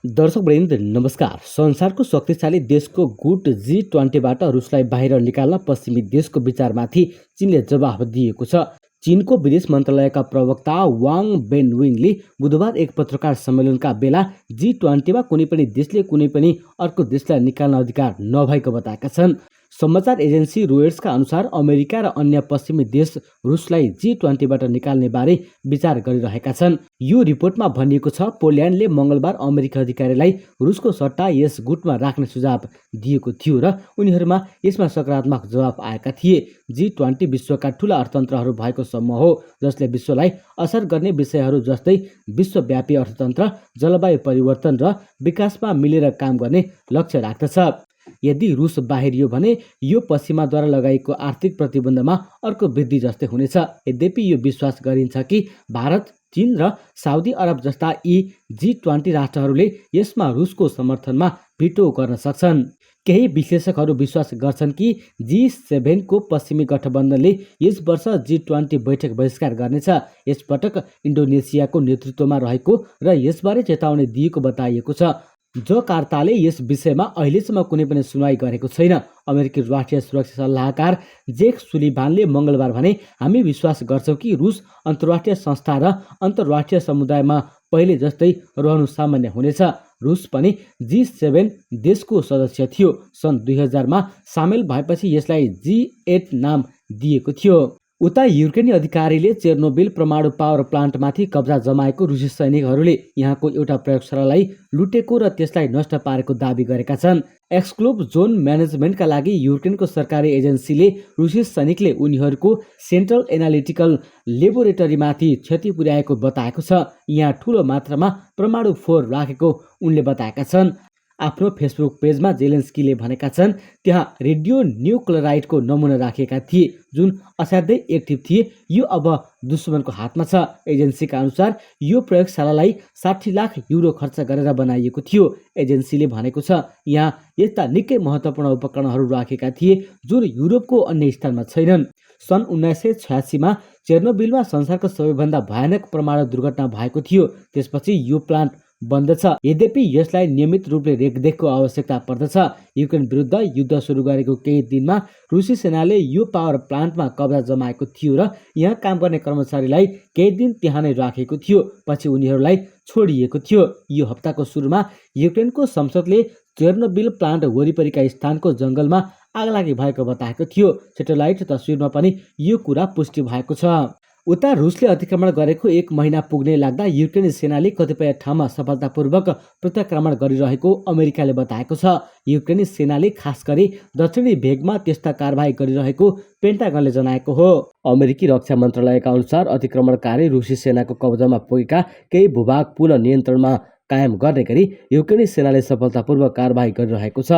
दर्शकवृन्द नमस्कार। संसारको शक्तिशाली देशको गुट G20बाट रुसलाई बाहिर निकाल्न पश्चिमी देशको विचारमाथि चीनले जवाफ दिएको छ। चीनको विदेश मन्त्रालयका प्रवक्ता वाङ बेनविङले बुधबार एक पत्रकार सम्मेलनका बेला G20मा कुनै पनि देशले कुनै पनि अर्को देशलाई निकाल्न अधिकार नभएको बताएका छन्। समाचार एजेन्सी रोयटर्सका अनुसार अमेरिका र अन्य पश्चिमी देश रुसलाई G20बाट निकाल्ने बारे विचार गरिरहेका छन्। यो रिपोर्टमा भनिएको छ, पोल्यान्डले मङ्गलबार अमेरिकी अधिकारीलाई रुसको सट्टा यस गुटमा राख्ने सुझाव दिएको थियो र उनीहरूमा यसमा सकारात्मक जवाफ आएका थिए। G20 विश्वका ठूला अर्थतन्त्रहरू भएको समूह हो जसले विश्वलाई असर गर्ने विषयहरू जस्तै विश्वव्यापी अर्थतन्त्र, जलवायु परिवर्तन र विकासमा मिलेर काम गर्ने लक्ष्य राख्दछ। यदि रुस बाहिरियो भने यो पश्चिमाद्वारा लगाइएको आर्थिक प्रतिबन्धमा अर्को वृद्धि जस्तै हुनेछ। यद्यपि यो विश्वास गरिन्छ कि भारत, चीन र साउदी अरब जस्ता यी G20 राष्ट्रहरूले यसमा रुसको समर्थनमा भिटो गर्न सक्छन्। केही विश्लेषकहरू विश्वास गर्छन् कि G7 को पश्चिमी गठबन्धनले यस वर्ष G20 बैठक बहिष्कार गर्नेछ। यसपटक इन्डोनेसियाको नेतृत्वमा रहेको र यसबारे चेतावनी दिएको बताइएको छ। जकार्ताले यस विषयमा अहिलेसम्म कुनै पनि सुनवाई गरेको छैन। अमेरिकी राष्ट्रिय सुरक्षा सल्लाहकार जेक सुलिभानले मङ्गलबार भने, हामी विश्वास गर्छौँ कि रुस अन्तर्राष्ट्रिय संस्था र अन्तर्राष्ट्रिय समुदायमा पहिले जस्तै रहनु सामान्य हुनेछ। रुस पनि G7 देशको सदस्य थियो। सन् 2000मा सामेल भएपछि यसलाई G8 नाम दिएको थियो। उता युक्रेनी अधिकारीले चेर्नोबिल परमाणु पावर प्लान्टमाथि कब्जा जमाएको रुसी सैनिकहरूले यहाँको एउटा प्रयोगशालालाई लुटेको र त्यसलाई नष्ट पारेको दाबी गरेका छन्। एक्सक्लुभ जोन म्यानेजमेन्टका लागि युक्रेनको सरकारी एजेन्सीले रुसी सैनिकले उनीहरूको सेन्ट्रल एनालिटिकल लेबोरेटरीमाथि क्षति पुर्याएको बताएको छ। यहाँ ठूलो मात्रामा परमाणु फोर राखेको उनले बताएका छन्। आफ्नो फेसबुक पेजमा जेलेन्स्कीले भनेका छन्, त्यहाँ रेडियो न्युक्लियोराइडको नमुना राखिएका थिए जुन असाध्यै एक्टिभ थिए। यो अब दुश्मनको हातमा छ। एजेन्सीका अनुसार यो प्रयोगशालालाई 60 लाख युरो खर्च गरेर बनाइएको थियो। एजेन्सीले भनेको छ, यहाँ यस्ता निकै महत्त्वपूर्ण उपकरणहरू राखेका थिए जुन युरोपको अन्य स्थानमा छैनन्। सन् 1986मा चेर्नोबिलमा संसारको सबैभन्दा भयानक परमाणु दुर्घटना भएको थियो। त्यसपछि यो प्लान्ट बन्द छ। यद्यपि यसलाई नियमित रूपले रेखदेखको आवश्यकता पर्दछ। युक्रेन विरुद्ध युद्ध सुरु गरेको केही दिनमा रुसी सेनाले यो पावर प्लान्टमा कब्जा जमाएको थियो र यहाँ काम गर्ने कर्मचारीलाई केही दिन त्यहाँ नै राखेको थियो। पछि उनीहरूलाई छोडिएको थियो। यो हप्ताको सुरुमा युक्रेनको संसदले चेर्नोबिल प्लान्ट वरिपरिका स्थानको जङ्गलमा आगलागी भएको बताएको थियो। सेटेलाइट तस्विरमा पनि यो कुरा पुष्टि भएको छ। उता रुसले अतिक्रमण गरेको 1 महिना पुग्ने लाग्दा युक्रेनी सेनाले कतिपय ठाउँमा सफलतापूर्वक प्रत्याक्रमण गरिरहेको अमेरिकाले बताएको छ। युक्रेनी सेनाले खास गरी दक्षिणी भेगमा त्यस्ता कारबाही गरिरहेको पेन्टागनले जनाएको हो। अमेरिकी रक्षा मन्त्रालयका अनुसार अतिक्रमणकारी रुसी सेनाको कब्जामा पुगेका केही भूभाग पुनः नियन्त्रणमा कायम गर्ने गरी युक्रेनी सेनाले सफलतापूर्वक कारबाही गरिरहेको छ।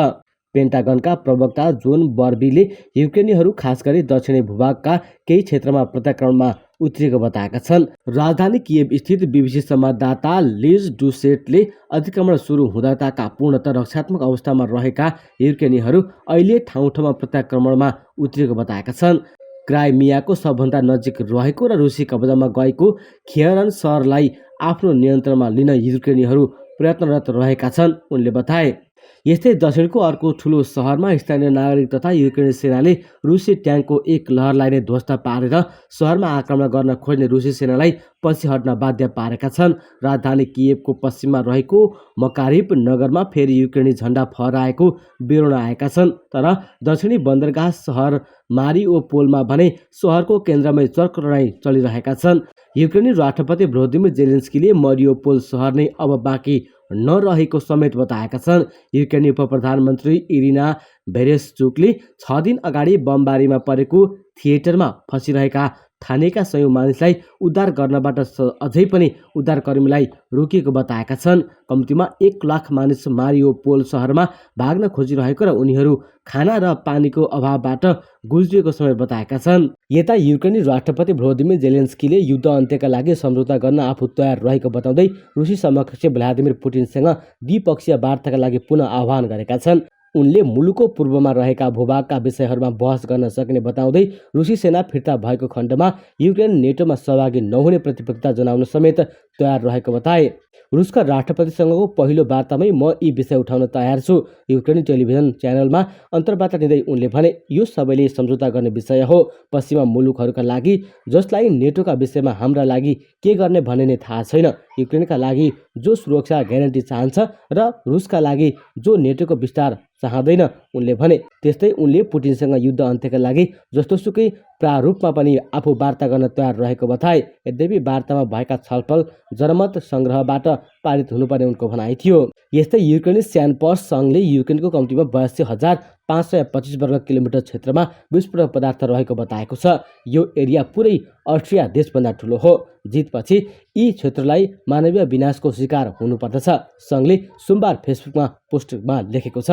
पेन्टागनका प्रवक्ता जोन बर्बीले युक्रेनीहरू खास गरी दक्षिणी भूभागका केही क्षेत्रमा प्रत्याक्रमणमा उत्रिएको बताएका छन्। राजधानी किएभ स्थित बीबीसी संवाददाता लिज डुसेटले अतिक्रमण सुरु हुँदाका पूर्णतः रक्षात्मक अवस्थामा रहेका युक्रेनीहरू अहिले ठाउँ ठाउँमा प्रत्याक्रमणमा उत्रिएको बताएका छन्। क्राइमियाको सबभन्दा नजिक रहेको र रुसी कब्जामा गएको खेरन सहरलाई आफ्नो नियन्त्रणमा लिन युक्रेनीहरू प्रयत्नरत रहेका छन्, उनले बताए। यस्तै दक्षिणको अर्को ठुलो सहरमा स्थानीय नागरिक तथा युक्रेनी सेनाले रुसी ट्याङ्कको एक लहरलाई नै ध्वस्त पारेर सहरमा आक्रमण गर्न खोज्ने रुसी सेनालाई पछि हट्न बाध्य पारेका छन्। राजधानी किएभको पश्चिममा रहेको मकारिभ नगरमा फेरि युक्रेनी झण्डा फहराएको विवरण आएका छन्। तर दक्षिणी बन्दरगाह सहर मारिओपोलमा भने सहरको केन्द्रमै चर्को लडाईँ चलिरहेका छन्। युक्रेनी राष्ट्रपति भ्लोदिमिर जेलेन्स्कीले मारिओपोल सहर नै अब बाँकी नरहेको समेत बताएका छन्। युक्रेनी उपप्रधानमन्त्री इरिना भेरेस्चुकले 6 दिन अगाडि बमबारीमा परेको थिएटरमा फसिरहेका ठानेका सयौं मानिसलाई उद्धार गर्नबाट अझै पनि उद्धारकर्मीलाई रोकिएको बताएका छन्। कम्तीमा 1 लाख मानिस मारिओपोल सहरमा भाग्न खोजिरहेको र उनीहरू खाना र पानीको अभावबाट गुज्रिएको समेत बताएका छन्। यता युक्रेनी राष्ट्रपति भ्लोदिमिर जेलेन्स्कीले युद्ध अन्त्यका लागि सम्झौता गर्न आफू तयार रहेको बताउँदै रुसी समकक्ष भ्लादिमिर पुटिनसँग द्विपक्षीय वार्ताका लागि पुनः आह्वान गरेका छन्। उनले मुलुकको पूर्वमा रहेका भूभागका विषयहरूमा बहस गर्न सक्ने बताउँदै रुसी सेना फिर्ता भएको खण्डमा युक्रेन नेटोमा सहभागी नहुने प्रतिबद्धता जनाउन समेत तयार रहेको बताए। रुसका राष्ट्रपतिसँगको पहिलो वार्तामै म यी विषय उठाउन तयार छु, युक्रेनी टेलिभिजन च्यानलमा अन्तर्वार्ता दिँदै उनले भने। यो सबैले सम्झौता गर्ने विषय हो। पश्चिमा मुलुकहरूका लागि जसलाई नेटोका विषयमा हाम्रा लागि के गर्ने भन्ने नै थाहा छैन। युक्रेनका लागि जो सुरक्षा ग्यारेन्टी चाहन्छ र रुसका लागि जो नेटोको विस्तार चाहँदैन, उनले भने। त्यस्तै उनले पुटिनसँग युद्ध अन्त्यका लागि जस्तोसुकै प्रारूपमा पनि आफू वार्ता गर्न तयार रहेको बताए। यद्यपि वार्तामा भएका छलफल जनमत सङ्ग्रहबाट पारित हुनुपर्ने उनको भनाइ थियो। यस्तै युक्रेनी स्यानपर्स सङ्घले युक्रेनको कम्तीमा 82,525 वर्ग किलोमिटर क्षेत्रमा विस्फोटक पदार्थ रहेको बताएको छ। यो एरिया पुरै अस्ट्रिया देशभन्दा ठुलो हो। जितपछि यी क्षेत्रलाई मानवीय विनाशको शिकार हुनुपर्दछ, सङ्घले सोमबार फेसबुकमा पोस्टमा लेखेको छ।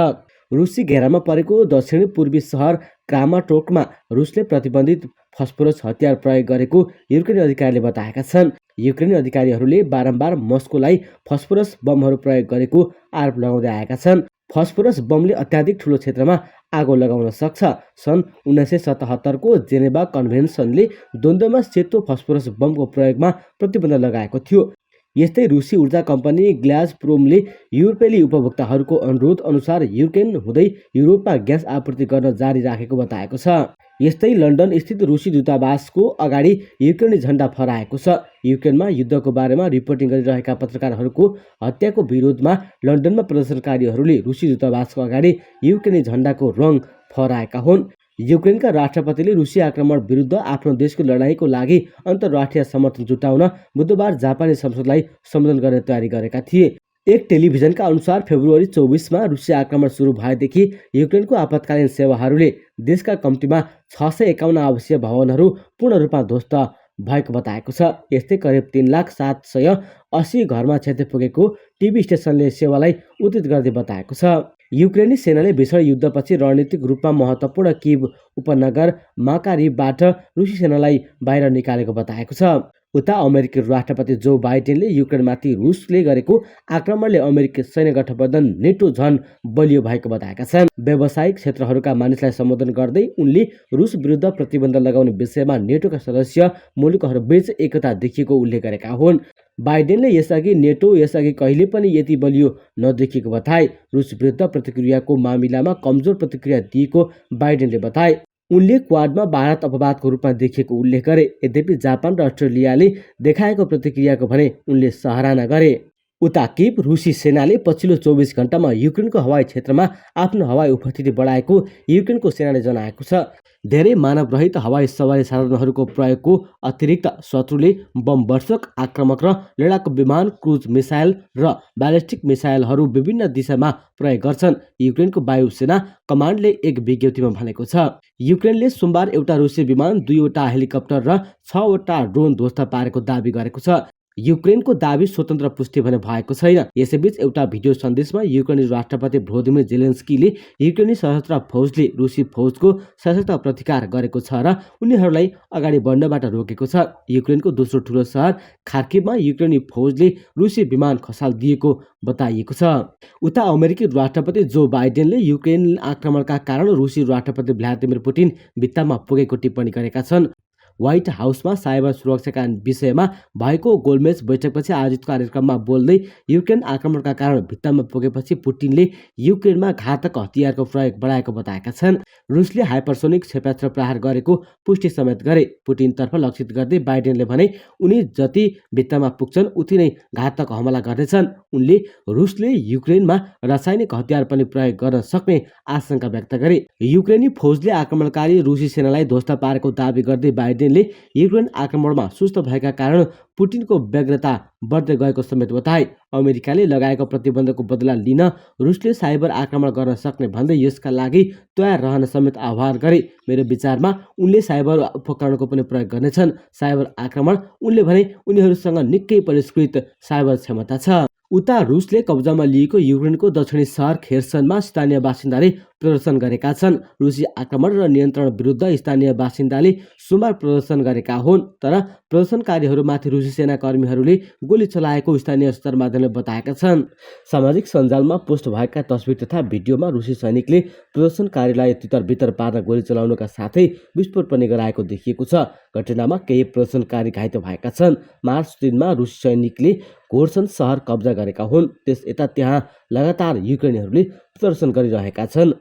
रुसी घेरामा परेको दक्षिणी पूर्वी सहर क्रामाटोर्कमा रुसले प्रतिबन्धित फस्फोरस हतियार प्रयोग गरेको युक्रेनी अधिकारीले बताएका छन्। युक्रेनी अधिकारीहरूले बारम्बार मस्कोलाई फस्फोरस बमहरू प्रयोग गरेको आरोप लगाउँदै आएका छन्। फस्फोरस बमले अत्याधिक ठुलो क्षेत्रमा आगो लगाउन सक्छ। सन् 1977 को जेनेभा कन्भेन्सनले द्वन्द्वमा सेतो फस्फोरस बमको प्रयोगमा प्रतिबन्ध लगाएको थियो। यस्तै रुसी ऊर्जा कम्पनी ग्लाजप्रोमले युरोपेली उपभोक्ताहरूको अनुरोध अनुसार युक्रेन हुँदै युरोपमा ग्यास आपूर्ति गर्न जारी राखेको बताएको छ। यस्तै लन्डन स्थित रुसी दूतावासको अगाडि युक्रेनी झण्डा फहराएको छ। युक्रेनमा युद्धको बारेमा रिपोर्टिङ गरिरहेका पत्रकारहरूको हत्याको विरोधमा लन्डनमा प्रदर्शनकारीहरूले रुसी दूतावासको अगाडि युक्रेनी झण्डाको रङ फहराएका हुन्। युक्रेनका राष्ट्रपतिले रुसी आक्रमण विरुद्ध आफ्नो देशको लडाईँको लागि अन्तर्राष्ट्रिय समर्थन जुटाउन बुधबार जापानी संसदलाई सम्बोधन गर्ने तयारी गरेका थिए। एक टेलिभिजनका अनुसार फेब्रुअरी 24 रुसी आक्रमण सुरु भएदेखि युक्रेनको आपतकालीन सेवाहरूले देशका कम्तीमा 651 आवासीय भवनहरू पूर्ण रूपमा ध्वस्त भएको बताएको छ। यस्तै करिब 3,780 घरमा क्षति पुगेको टिभी स्टेसनले सेवालाई उद्धृत गर्दै बताएको छ। युक्रेनी सेनाले भीषण युद्धपछि रणनीतिक रूपमा महत्त्वपूर्ण किभ उपनगर माकारिभबाट रुसी सेनालाई बाहिर निकालेको बताएको छ। उता अमेरिकी राष्ट्रपति जो बाइडेनले युक्रेनमाथि रुसले गरेको आक्रमणले अमेरिकी सैन्य गठबन्धन नेटो झन बलियो भएको बताएका छन्। व्यावसायिक क्षेत्रहरूका मानिसलाई सम्बोधन गर्दै उनले रुस विरुद्ध प्रतिबन्ध लगाउने विषयमा नेटोका सदस्य मुलुकहरूबीच एकता देखिएको उल्लेख गरेका हुन्। बाइडेनले यसअघि नेटो यसअघि कहिले पनि यति बलियो नदेखिएको बताए। रुस विरुद्ध प्रतिक्रियाको मामिलामा कमजोर प्रतिक्रिया दिएको बाइडेनले बताए। उनले क्वाडमा भारत अपवादको रूपमा देखिएको उल्लेख गरे। यद्यपि जापान र अस्ट्रेलियाले देखाएको प्रतिक्रियाको भने उनले सराहना गरे। उता किभ रुसी सेनाले पछिल्लो 24 घण्टामा युक्रेनको हवाई क्षेत्रमा आफ्नो हवाई उपस्थिति बढाएको युक्रेनको सेनाले जनाएको छ। धेरै मानवरहित हवाई सवारी साधनहरूको प्रयोगको अतिरिक्त शत्रुले बमवर्षक, आक्रामक र लडाकु विमान, क्रुज मिसाइल र ब्यालिस्टिक मिसाइलहरू विभिन्न दिशामा प्रयोग गर्छन्, युक्रेनको वायुसेना कमान्डले एक विज्ञप्तिमा भनेको छ। युक्रेनले सोमबार एउटा रुसी विमान, 2वटा हेलिकप्टर र 6वटा ड्रोन ध्वस्त पारेको दाबी गरेको छ। युक्रेनको दाबी स्वतन्त्र पुष्टि भने भएको छैन। यसैबीच एउटा भिडियो सन्देशमा युक्रेनी राष्ट्रपति भ्लोदिमिर जेलेन्स्कीले युक्रेनी सशस्त्र फौजले रुसी फौजको सशक्त प्रतिकार गरेको छ र उनीहरूलाई अगाडि बढ्नबाट रोकेको छ। युक्रेनको दोस्रो ठुलो सहर खार्किभमा युक्रेनी फौजले रुसी विमान खसालिदिएको बताइएको छ। उता अमेरिकी राष्ट्रपति जो बाइडेनले युक्रेन आक्रमणका कारण रुसी राष्ट्रपति भ्लादिमिर पुटिन भित्तामा पुगेको टिप्पणी गरेका छन्। व्हाइट हाउसमा साइबर सुरक्षाका विषयमा भएको गोलमेज बैठकपछि आयोजित कार्यक्रममा बोल्दै युक्रेन आक्रमणका कारण भित्तामा पुगेपछि पुटिनले युक्रेनमा घातक हतियारको प्रयोग बढाएको बताएका छन्। रुसले हाइपरसोनिक क्षेपणास्त्र प्रहार गरेको पुष्टि समेत गरे। पुटिनतर्फ लक्षित गर्दै बाइडेनले भने उनी जति भित्तामा पुग्छन् उति नै घातक हमला गर्नेछन्। उनले रुसले युक्रेनमा रासायनिक हतियार पनि प्रयोग गर्न सक्ने आशंका व्यक्त गरे। युक्रेनी फौजले आक्रमणकारी रुसी सेनालाई ध्वस्त पारेको दावी गर्दै बाइडेनले युक्रेन आक्रमणमा सुस्त भएका कारण पुटिनको व्यग्रता बढ्दै गएको समेत बताए। अमेरिकाले लगाएको प्रतिबन्धको बदला लिन रुसले साइबर आक्रमण गर्न सक्ने भन्दै यसका लागि तयार रहन समेत आह्वान गरे। मेरो विचारमा उनले साइबर उपकरणको पनि प्रयोग गर्नेछन्। साइबर आक्रमण, उनले भने उनीहरूसँग निकै परिष्कृत साइबर क्षमता छ। उता रुसले कब्जामा लिएको युक्रेनको दक्षिणी सहर खेर्सनमा स्थानीय बासिन्दाले प्रदर्शन गरेका छन्। रुसी आक्रमण र नियन्त्रण विरुद्ध स्थानीय बासिन्दाले सोमबार प्रदर्शन गरेका हुन्, तर प्रदर्शनकारीहरूमाथि रुसी सेना कर्मीहरूले गोली चलाएको स्थानीय सञ्चार माध्यमले बताएका छन्। सामाजिक सञ्जालमा पोस्ट भएका तस्बिर तथा भिडियोमा रुसी सैनिकले प्रदर्शनकारीलाई तितरबितर पार्न गोली चलाउनुका साथै विस्फोट पनि गराएको देखिएको छ। घटनामा केही प्रदर्शनकारी घाइते भएका छन्। मार्च 3 मा रुसी सैनिकले घोर्सन सहर कब्जा गरेका हुन्। त्यस यता त्यहाँ लगातार युक्रेनीहरूले प्रदर्शन गरिरहेका छन्।